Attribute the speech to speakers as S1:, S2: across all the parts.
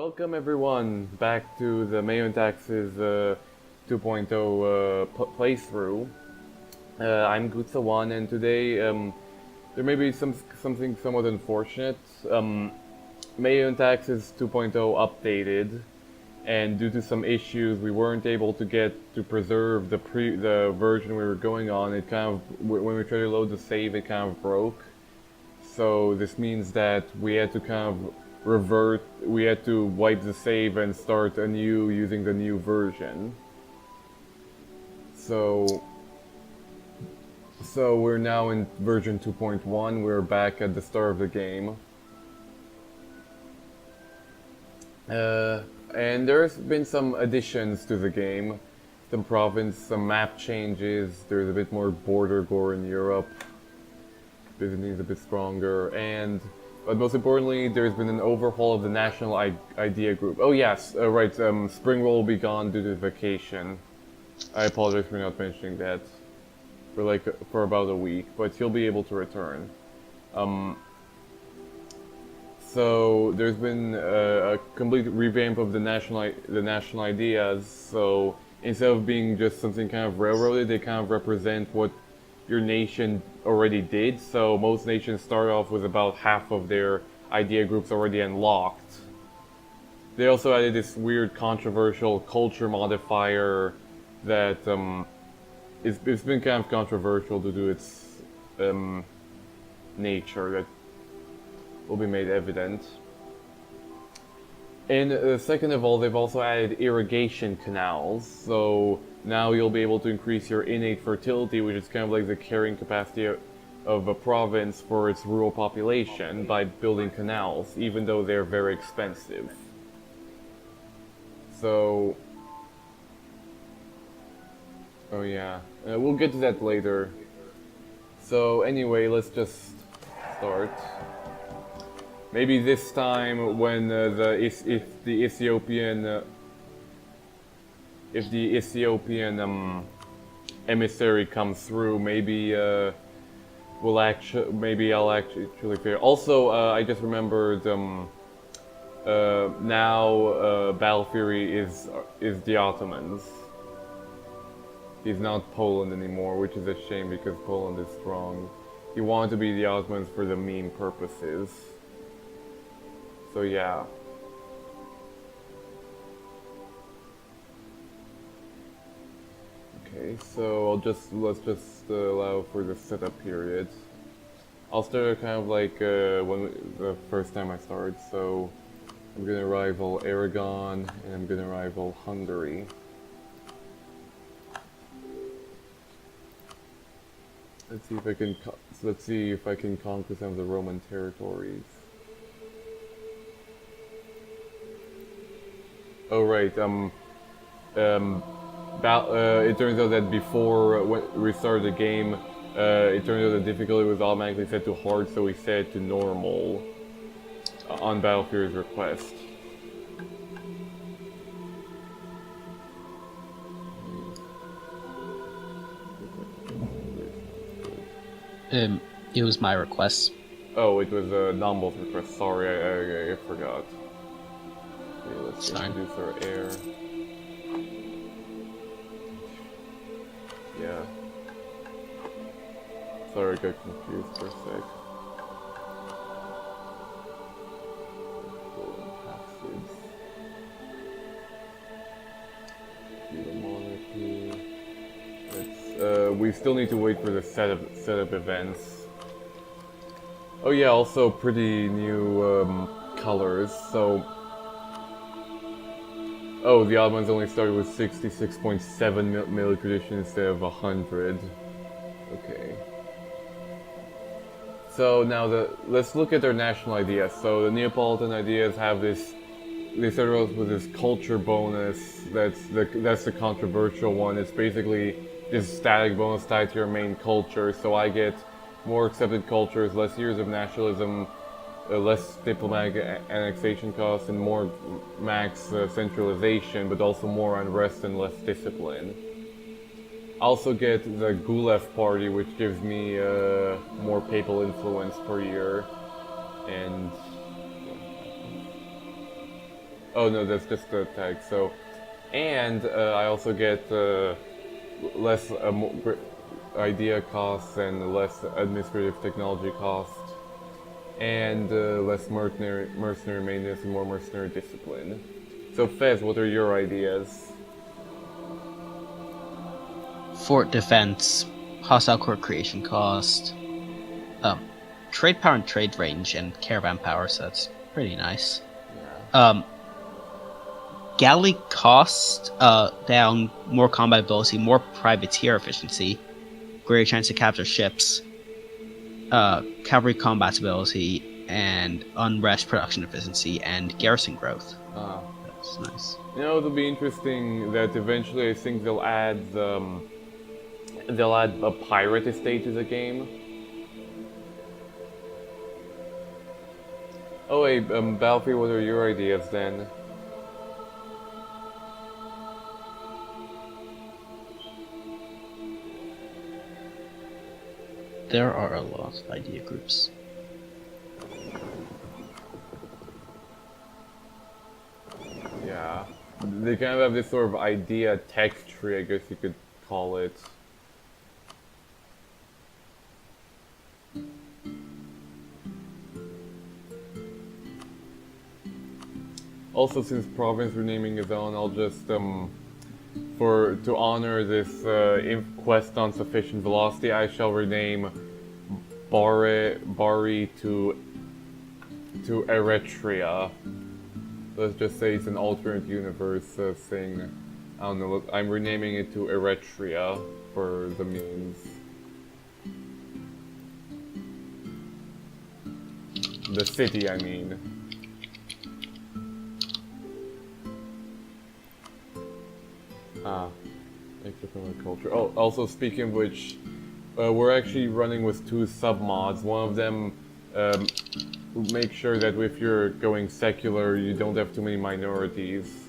S1: Welcome everyone back to the Meiou and Taxes 2.0 playthrough. I'm Gutsa1 and today there may be something somewhat unfortunate. Meiou and Taxes 2.0 updated, and due to some issues we weren't able to get to preserve the version we were going on. It kind of, when we tried to load the save, it kind of broke. So this means that we had to kind of we had to wipe the save and start anew using the new version. So we're now in version 2.1, we're back at the start of the game. And there's been some additions to the game. Some map changes, there's a bit more border gore in Europe. Byzantine's a bit stronger, but most importantly, there's been an overhaul of the national idea group. Oh yes, right, Spring will be gone due to vacation. I apologize for not mentioning that. For about a week, but he'll be able to return. So there's been a complete revamp of the national ideas. So instead of being just something kind of railroaded, they kind of represent what your nation already did. So most nations start off with about half of their idea groups already unlocked. They also added this weird controversial culture modifier that it's been kind of controversial due to its nature that will be made evident. And second of all, they've also added irrigation canals. So now you'll be able to increase your innate fertility, which is kind of like the carrying capacity of a province for its rural population, by building canals, even though they're very expensive. So... oh yeah, we'll get to that later. So anyway, let's just start. Maybe this time when if the Ethiopian emissary comes through, maybe I'll actually fail. Also, I just remembered now Battle Fury is the Ottomans. He's not Poland anymore, which is a shame because Poland is strong. He wanted to be the Ottomans for the meme purposes. So yeah. Okay, so let's just allow for the setup period. I'll start kind of like the first time I start. So I'm gonna rival Aragon and I'm gonna rival Hungary. Let's see if I can conquer some of the Roman territories. Oh right, it turns out that before we started the game, it turned out the difficulty was automatically set to hard, so we set it to normal on Battle Fury's request.
S2: It was my request.
S1: Oh, it was Nombal's request. Sorry, I forgot. Okay, let's introduce our heir. Yeah. Sorry, I got confused for a sec. Golden Hassids. The monarchy. We still need to wait for the setup events. Oh yeah, also pretty new colors. So, oh, the Ottomans only started with 66.7 military tradition instead of 100. Okay. So now let's look at their national ideas. So the Neapolitan ideas have this. They started off with this culture bonus. That's the controversial one. It's basically this static bonus tied to your main culture. So I get more accepted cultures, less years of nationalism, less diplomatic annexation costs, and more max centralization, but also more unrest and less discipline. I also get the Gulev party, which gives me more papal influence per year, and Oh no, that's just the tag. So, and I also get less idea costs and less administrative technology costs, and less mercenary maintenance and more mercenary discipline. So, Fez, what are your ideas?
S2: Fort defense, hostile core creation cost, um, trade power and trade range, and caravan power. So that's pretty nice.
S1: Yeah.
S2: Um, Galley cost down, more combat ability, more privateer efficiency, greater chance to capture ships, cavalry combat ability, and unrest production efficiency, and garrison growth.
S1: Uh,
S2: That's nice.
S1: it'll be interesting that eventually I think they'll add a pirate estate to the game. Oh wait, Balfi, what are your ideas then?
S2: There are a lot of idea groups.
S1: Yeah. They kind of have this sort of idea text tree, I guess you could call it. Also, since province renaming is on, I'll just for to honor this quest on sufficient velocity, I shall rename Bari to Eritrea. Let's just say it's an alternate universe thing. I don't know. Look, I'm renaming it to Eritrea for the memes. The city, I mean. Ah, economic culture. Oh, also speaking of which, we're actually running with two submods. One of them make sure that if you're going secular, you don't have too many minorities.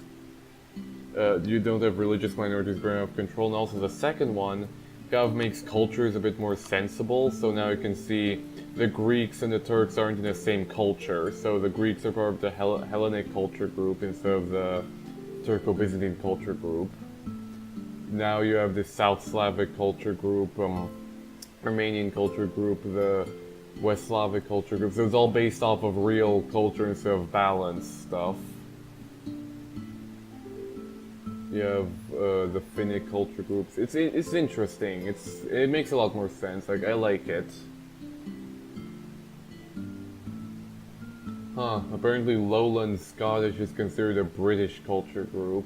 S1: You don't have religious minorities growing out of control. And also the second one kind of makes cultures a bit more sensible. So now you can see the Greeks and the Turks aren't in the same culture. So the Greeks are part of the Hellenic culture group instead of the Turco-Byzantine culture group. Now you have the South Slavic culture group, Armenian culture group, the West Slavic culture group. So it's all based off of real culture instead of balanced stuff. You have the Finnic culture groups. It's interesting. It makes a lot more sense. Like I like it. Huh. Apparently, Lowland Scottish is considered a British culture group.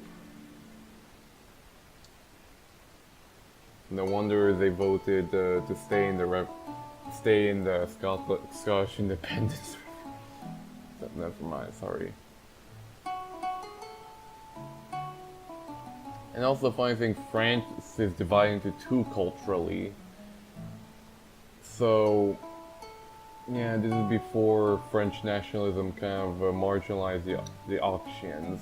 S1: No wonder they voted to stay in the Scottish independence. Never mind, sorry. And also, funny thing, France is divided into two culturally. So, yeah, this is before French nationalism kind of marginalized the Austrians.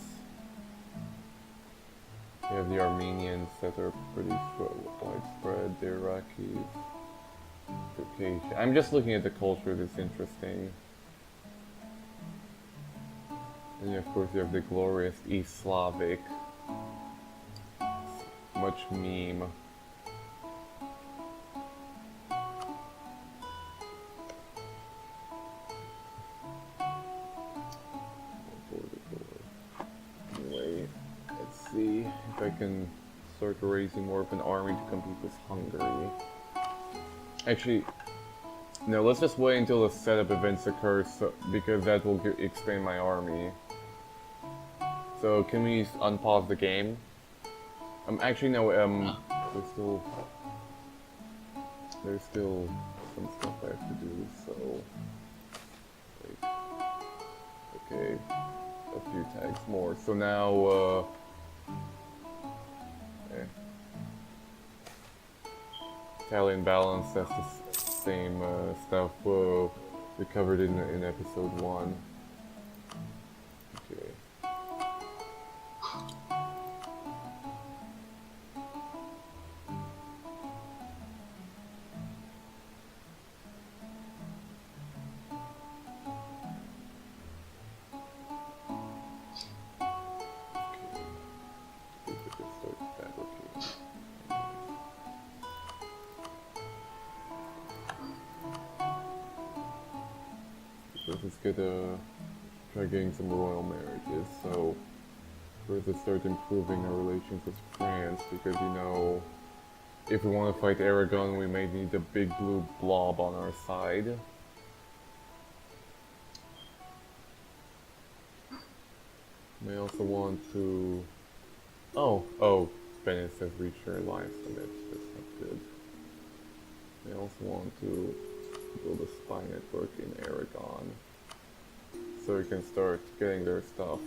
S1: You have the Armenians that are pretty widespread, the Iraqis, Caucasian. I'm just looking at the culture that's interesting. And of course you have the glorious East Slavic. Much meme. Anyway, let's see if I can start raising more of an army to compete with Hungary. Actually, no, let's just wait until the setup events occur, because that will expand my army. So can we unpause the game? Actually no, there's still some stuff I have to do, so wait. Okay, a few tags more. So now okay. Italian balance, that's the same stuff we covered in episode 1. Okay. let's get try getting some royal marriages. So first, let's start improving our relations with France because you know, if we want to fight Aragon, we may need a big blue blob on our side. May also want to. Oh, Venice has reached her alliance limit. That's not good. They also want to build a spy network in Aragon, so we can start getting their stuff.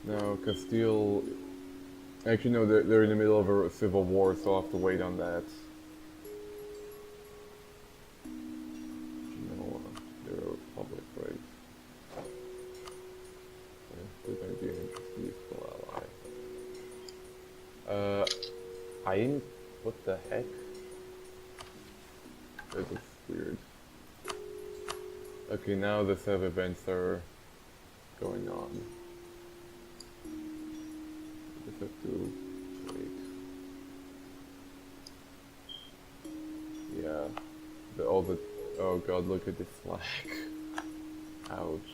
S1: Now, Castile. Actually, no, they're in the middle of a civil war, so I'll have to wait on that. No, they're a republic, right? Yeah, this might be an interesting useful ally. I didn't. What the heck? That was weird. Okay, now the set of events are going on. I just have to wait. Yeah. All the. Oh god, look at this flag. Ouch.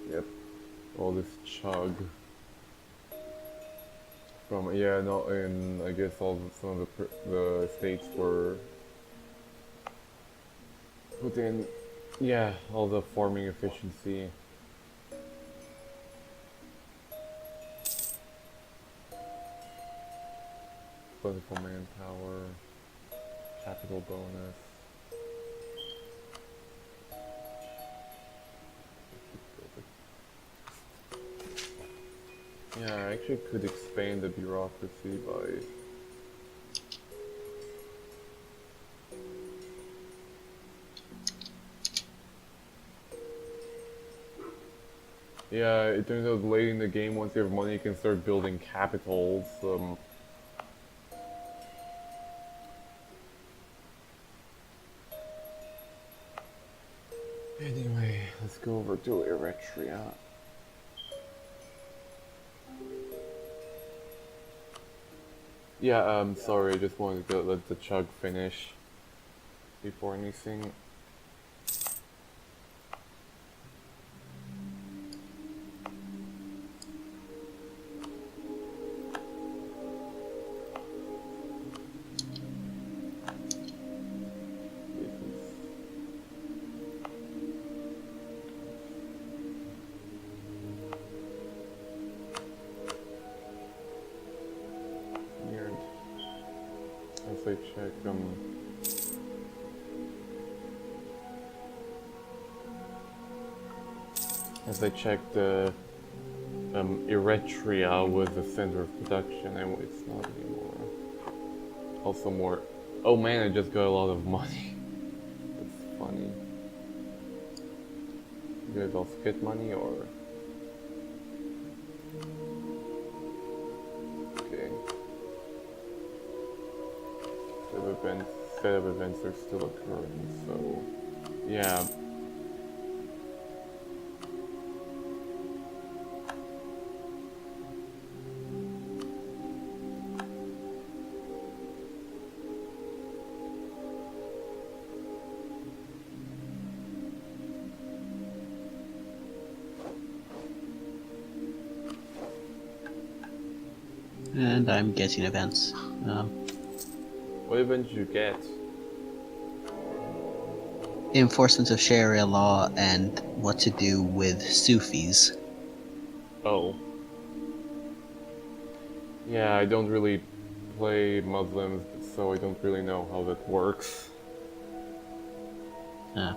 S1: Yep. All this chug. From yeah, no, and I guess some of the states were put in, yeah, all the farming efficiency. Plentiful manpower, capital bonus. Yeah, I actually could expand the bureaucracy by... Yeah, it turns out late in the game, once you have money, you can start building capitals. Anyway, let's go over to Eritrea. Yeah, sorry, I just wanted to let the chug finish before anything. As I check, as I checked, Eritrea was the center of production, and it's not anymore. Also more. Oh man, I just got a lot of money. That's funny. You guys also get money, or? Okay. Set of events are still occurring, so yeah.
S2: And I'm getting events.
S1: What event did you get?
S2: Enforcement of Sharia law and what to do with Sufis.
S1: Oh. Yeah, I don't really play Muslims, so I don't really know how that works.
S2: Let's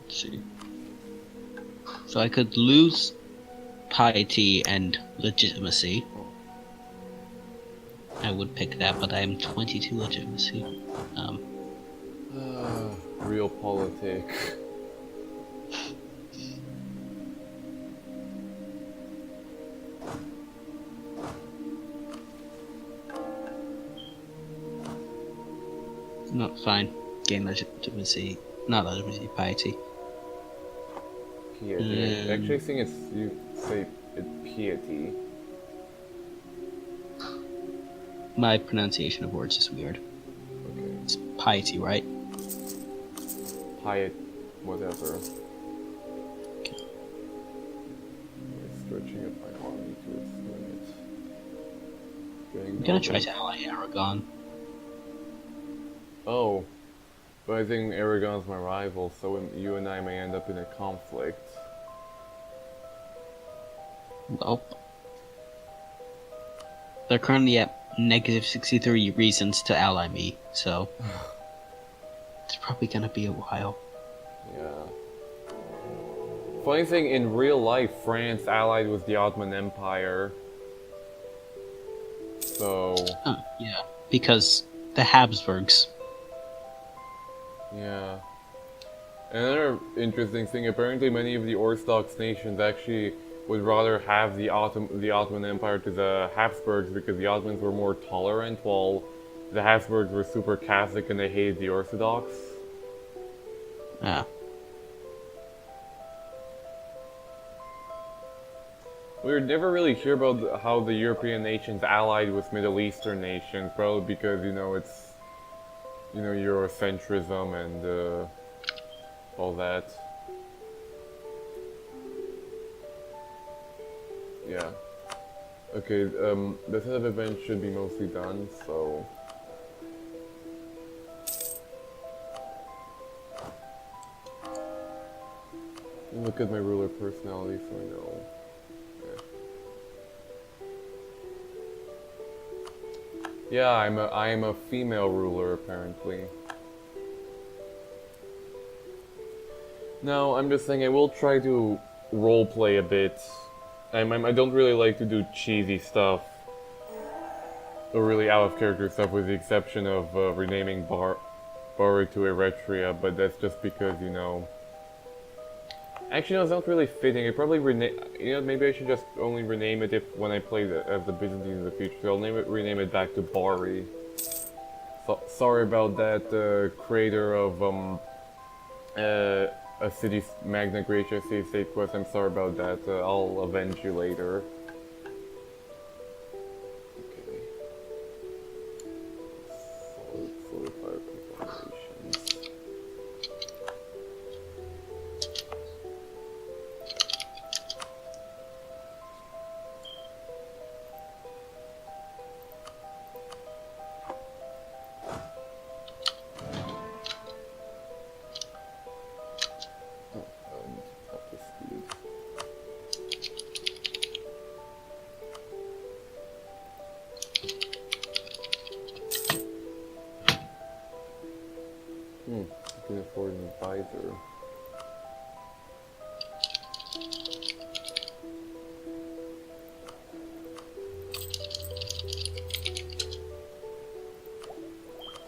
S2: see. So I could lose piety and legitimacy. I would pick that, but I am 22 legitimacy.
S1: Realpolitik.
S2: Not fine. Gain legitimacy. Not legitimacy, piety.
S1: Piety. Actually, I think you say piety.
S2: My pronunciation of words is weird.
S1: Okay.
S2: It's piety, right?
S1: high, whatever. Stretching up my army to its limit.
S2: I'm gonna try to ally Aragon.
S1: Oh, but I think Aragon's my rival, so you and I may end up in a conflict.
S2: Nope. They're currently at negative 63 reasons to ally me, so it's probably gonna be a while.
S1: Yeah. Funny thing, in real life, France allied with the Ottoman Empire. So...
S2: Yeah, because the Habsburgs.
S1: Yeah. Another interesting thing, apparently many of the Orthodox nations actually would rather have the Ottoman Empire to the Habsburgs because the Ottomans were more tolerant, while the Habsburgs were super Catholic and they hated the Orthodox.
S2: Yeah.
S1: We would never really hear about how the European nations allied with Middle Eastern nations, probably because, it's, Eurocentrism and all that. Yeah. Okay, the set of events should be mostly done, so... Look at my ruler personality so I know. Yeah, I am a female ruler apparently. No, I'm just saying I will try to roleplay a bit. I don't really like to do cheesy stuff. Or really out of character stuff with the exception of renaming Bari to Eretria, but that's just because, Actually, no, it's not really fitting. I probably maybe I should just only rename it when I play as the Byzantines in the future. So I'll rename it back to Bari. So, sorry about that, creator of a city Magna Graecia city-state quest. I'm sorry about that. I'll avenge you later. Okay. Solid fire preparations. You can afford an advisor.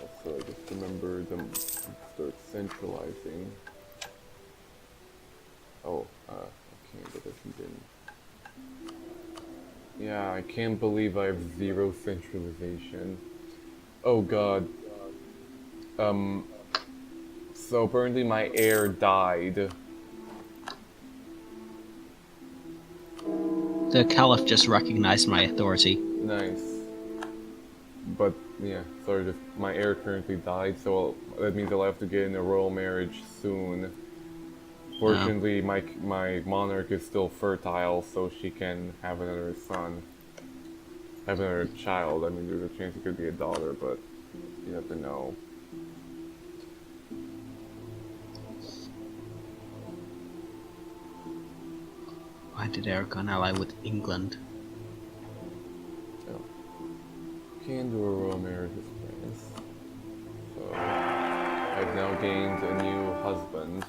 S1: Also, I just remember them start centralizing. Oh, okay, that hasn't been... Yeah, I can't believe I have 0 centralization. Oh god. So apparently my heir died.
S2: The Caliph just recognized my authority.
S1: Nice. But, yeah, sorry, just my heir currently died, so that means I'll have to get in a royal marriage soon. Fortunately, my monarch is still fertile, so she can have another son. Have another child. I mean, there's a chance it could be a daughter, but you never know.
S2: Why did Aragon ally with England?
S1: Oh. Can do a royal marriage with France. So, I've now gained a new husband.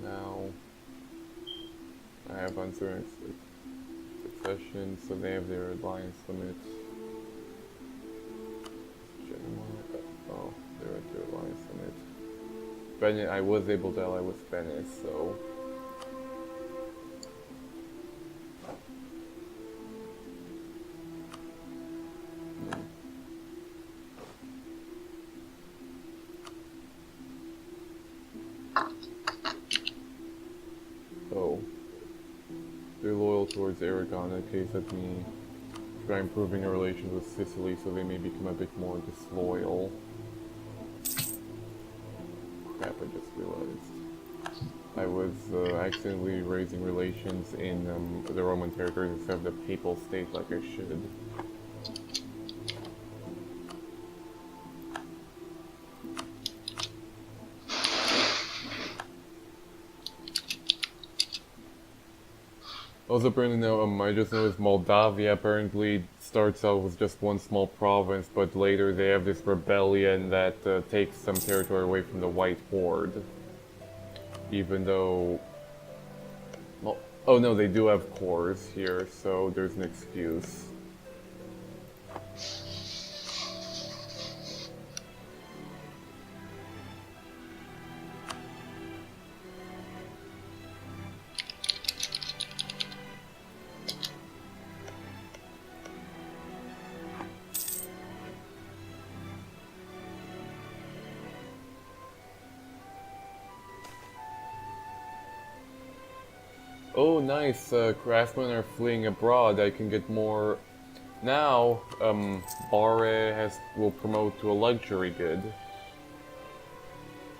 S1: Now, I have uncertain succession, so they have their alliance limit. Oh, they're at their alliance limit. I was able to ally with Venice, so... Oh. They're loyal towards Aragon, okay, so let me by improving our relations with Sicily so they may become a bit more disloyal. Crap, I just realized. I was accidentally raising relations in the Roman territories instead of the Papal State like I should. Also, apparently now, I just noticed Moldavia apparently starts out with just one small province, but later they have this rebellion that takes some territory away from the White Horde. Even though... Well, oh no, they do have cores here, so there's an excuse. Oh, nice. Craftsmen are fleeing abroad. I can get more. Now, Barre will promote to a luxury good.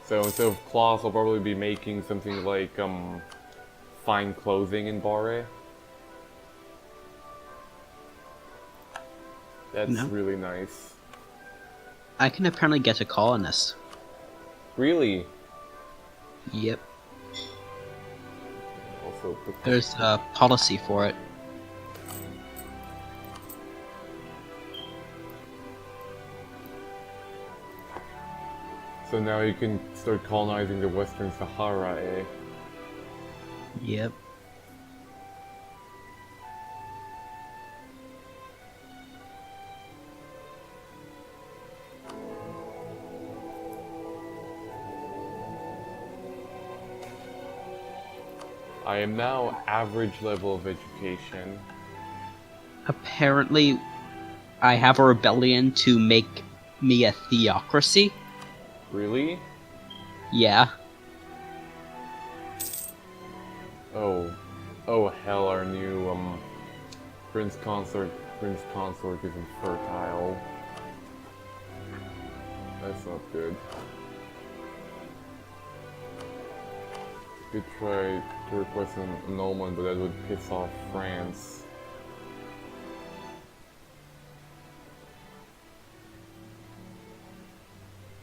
S1: So instead of cloth, I'll probably be making something like fine clothing in Barre. That's really nice.
S2: I can apparently get a colonist.
S1: Really?
S2: Yep.
S1: Also,
S2: there's a policy for it.
S1: So now you can start colonizing the Western Sahara, eh?
S2: Yep.
S1: I am now average level of education.
S2: Apparently, I have a rebellion to make me a theocracy.
S1: Really?
S2: Yeah.
S1: Oh. Oh hell, our new, Prince Consort is infertile. That's not good. Could try to request an annulment, but that would piss off France.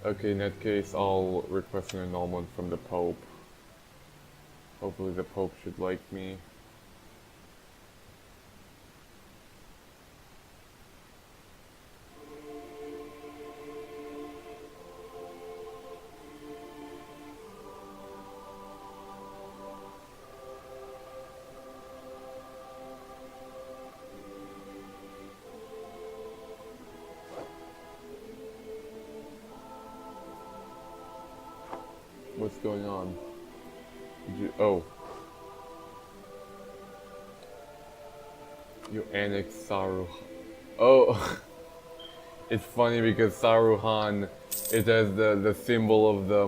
S1: Okay, in that case, I'll request an annulment from the Pope. Hopefully the Pope should like me. What's going on? Did you... Oh. You annexed Saruhan. Oh! It's funny because Saruhan, it has the symbol of the,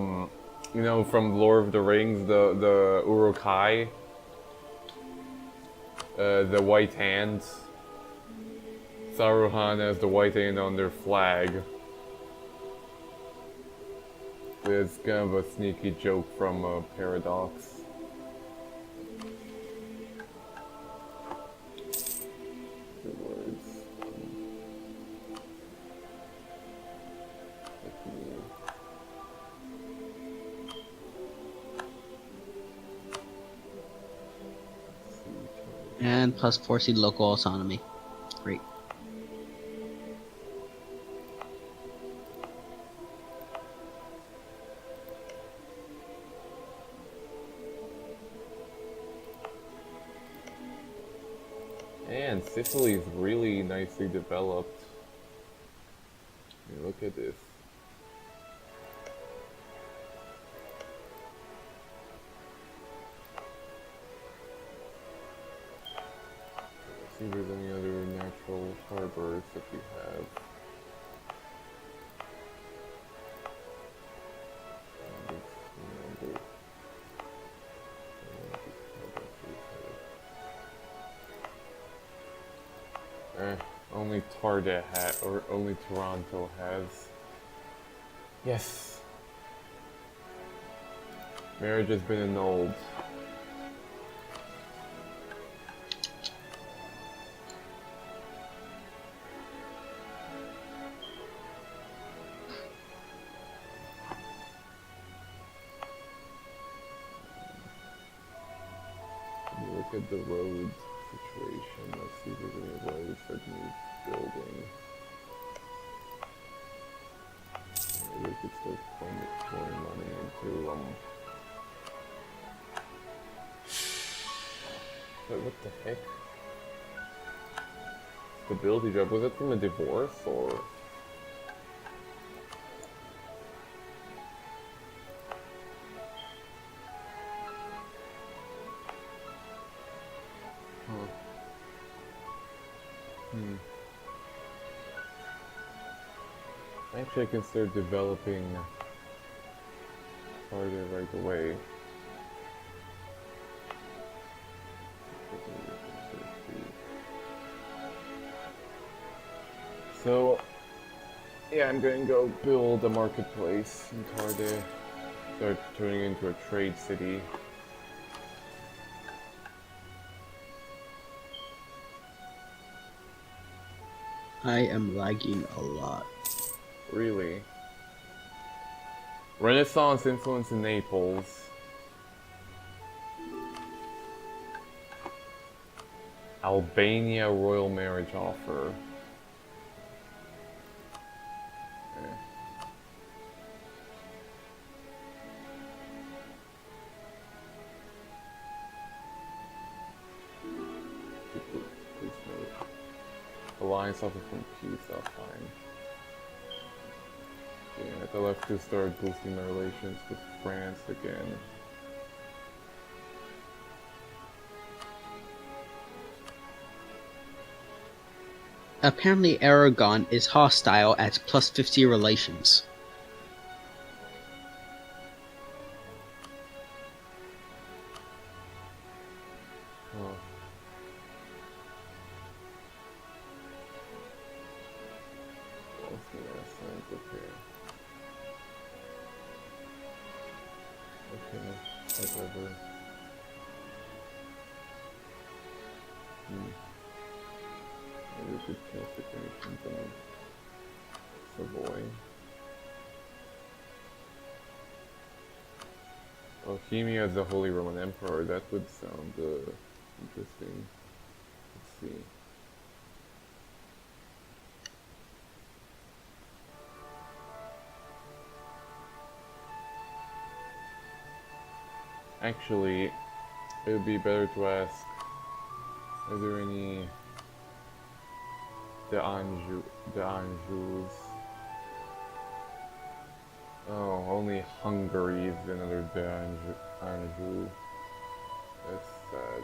S1: you know, from Lord of the Rings, the Uruk-hai. The white hand. Saruhan has the white hand on their flag. It's kind of a sneaky joke from Paradox. Good words.
S2: And plus 4C local autonomy. Great.
S1: And Sicily is really nicely developed. I mean, look at this. Let's see if there's any other natural harbors that we have. Tarde has, or only Toronto has. Yes. Marriage has been annulled. Look at the road situation. Let's see if there's any roads that need building. Maybe we could start pouring money into Wait, what the heck? Stability job, was it from a divorce or? Huh. Actually, I can start developing harder right away. So, yeah, I'm going to go build a marketplace in Tarde. Start turning it into a trade city.
S2: I am lagging a lot.
S1: Really? Renaissance influence in Naples. Albania royal marriage offer. Alliance offer from peace, that's fine. Yeah, I'll have to start boosting my relations with France again.
S2: Apparently Aragon is hostile at plus 50 relations.
S1: Oh. Okay, whatever. Maybe we could kill the Kingdom of Savoy. Bohemia as the Holy Roman Emperor, that would sound interesting. Let's see. Actually, it would be better to ask, are there any Anjous? Oh, only Hungary is another Anjou. That's sad.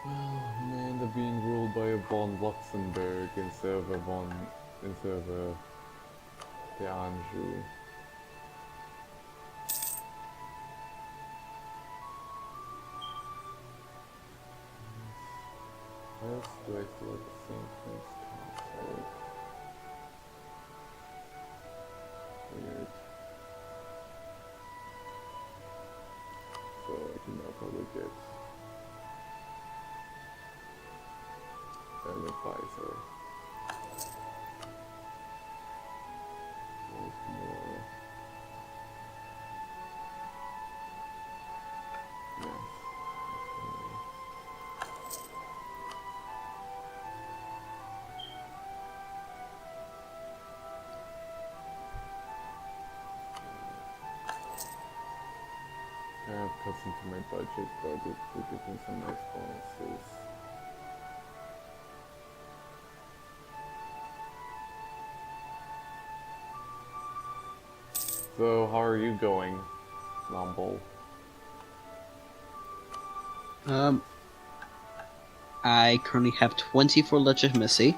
S1: Oh man, they're being ruled by a von Luxembourg instead of the Anjou. What else do I still have the same things cancelled? Weird. So I can now probably get an advisor. There's more. Yes. I have cuts into my budget, but it will give me some nice bonuses. So, how are you going, Lombo?
S2: I currently have 24 legitimacy.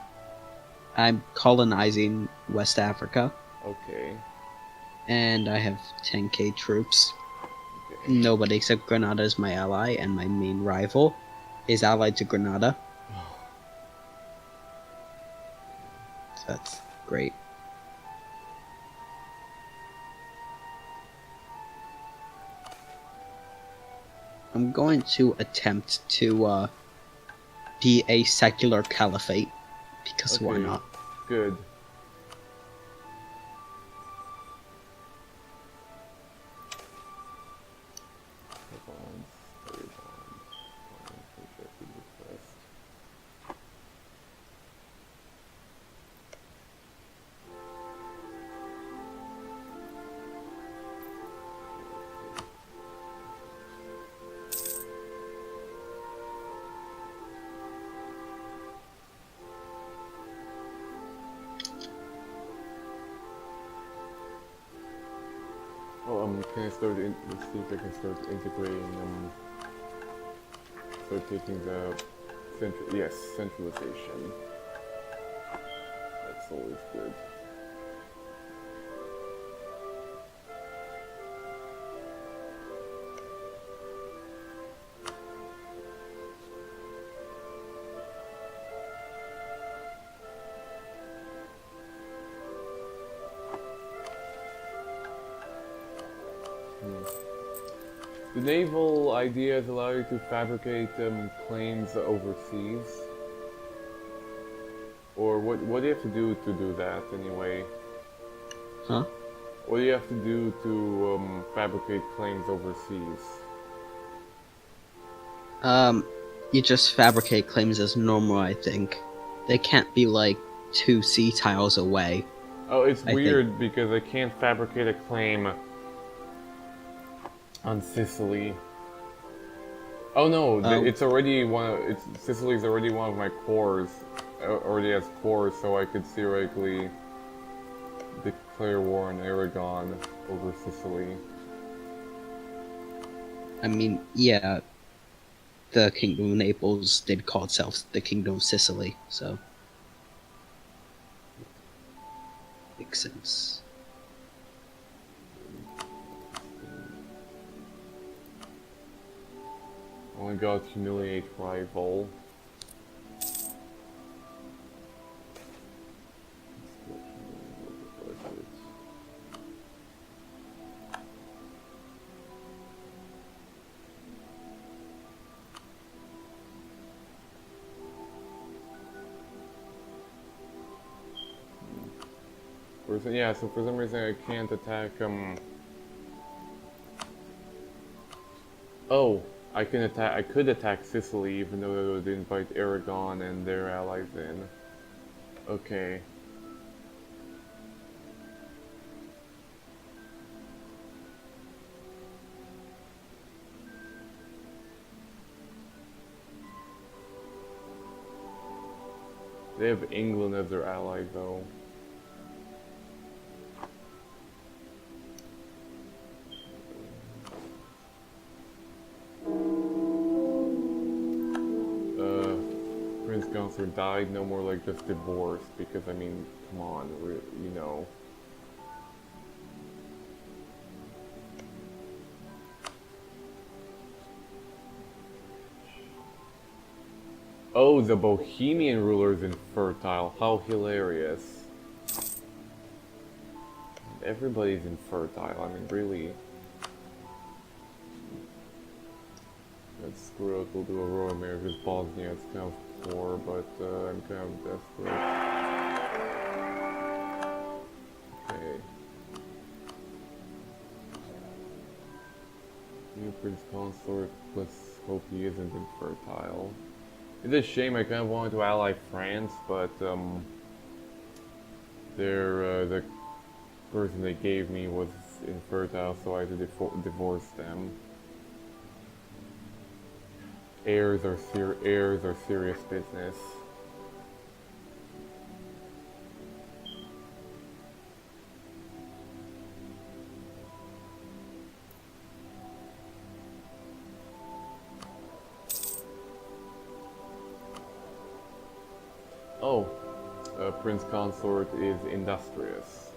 S2: I'm colonizing West Africa.
S1: Okay.
S2: And I have 10k troops. Nobody except Granada is my ally, and my main rival is allied to Granada. So that's great. I'm going to attempt to be a secular caliphate, because why
S1: Okay,
S2: not?
S1: good. Oh, can I start let's see if I can start integrating, start taking the centralization. That's always good. The naval ideas allow you to fabricate claims overseas. Or what do you have to do that anyway?
S2: Huh?
S1: What do you have to do to fabricate claims overseas?
S2: You just fabricate claims as normal, I think. They can't be like 2 sea tiles away.
S1: Oh, it's
S2: I
S1: weird
S2: think.
S1: because I can't fabricate a claim on Sicily. Oh no, it's already Sicily's already one of my cores. Already has cores, so I could theoretically declare war on Aragon over Sicily.
S2: I mean, yeah, the Kingdom of Naples did call itself the Kingdom of Sicily, so makes sense.
S1: Oh my god, humiliate rival. Yeah, so for some reason I can't attack, Oh, I could attack Sicily even though I would invite Aragon and their allies in. Okay. They have England as their ally though. Prince Consort died, no more like just divorced, because I mean, come on, you know. Oh, the Bohemian ruler is infertile, how hilarious. Everybody's infertile, I mean, really. Let's screw it, we'll do Aurora Marriages Bosnia, it's kind of poor, but I'm kind of desperate. Okay. New Prince Consort, let's hope he isn't infertile. It's a shame, I kind of wanted to ally France, but the person they gave me was infertile, so I had to divorce them. Heirs are serious business. Oh, Prince Consort is industrious.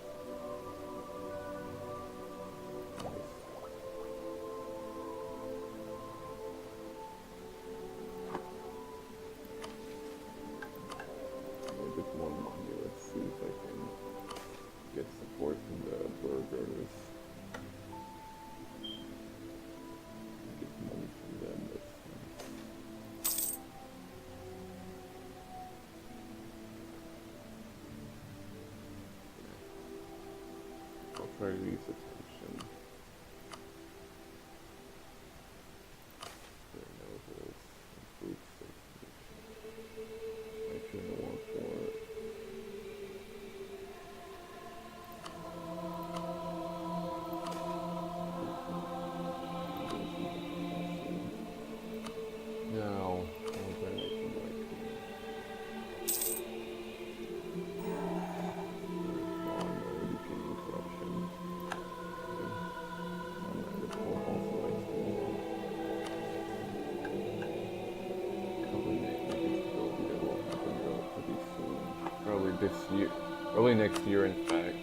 S1: this year, early next year, in fact.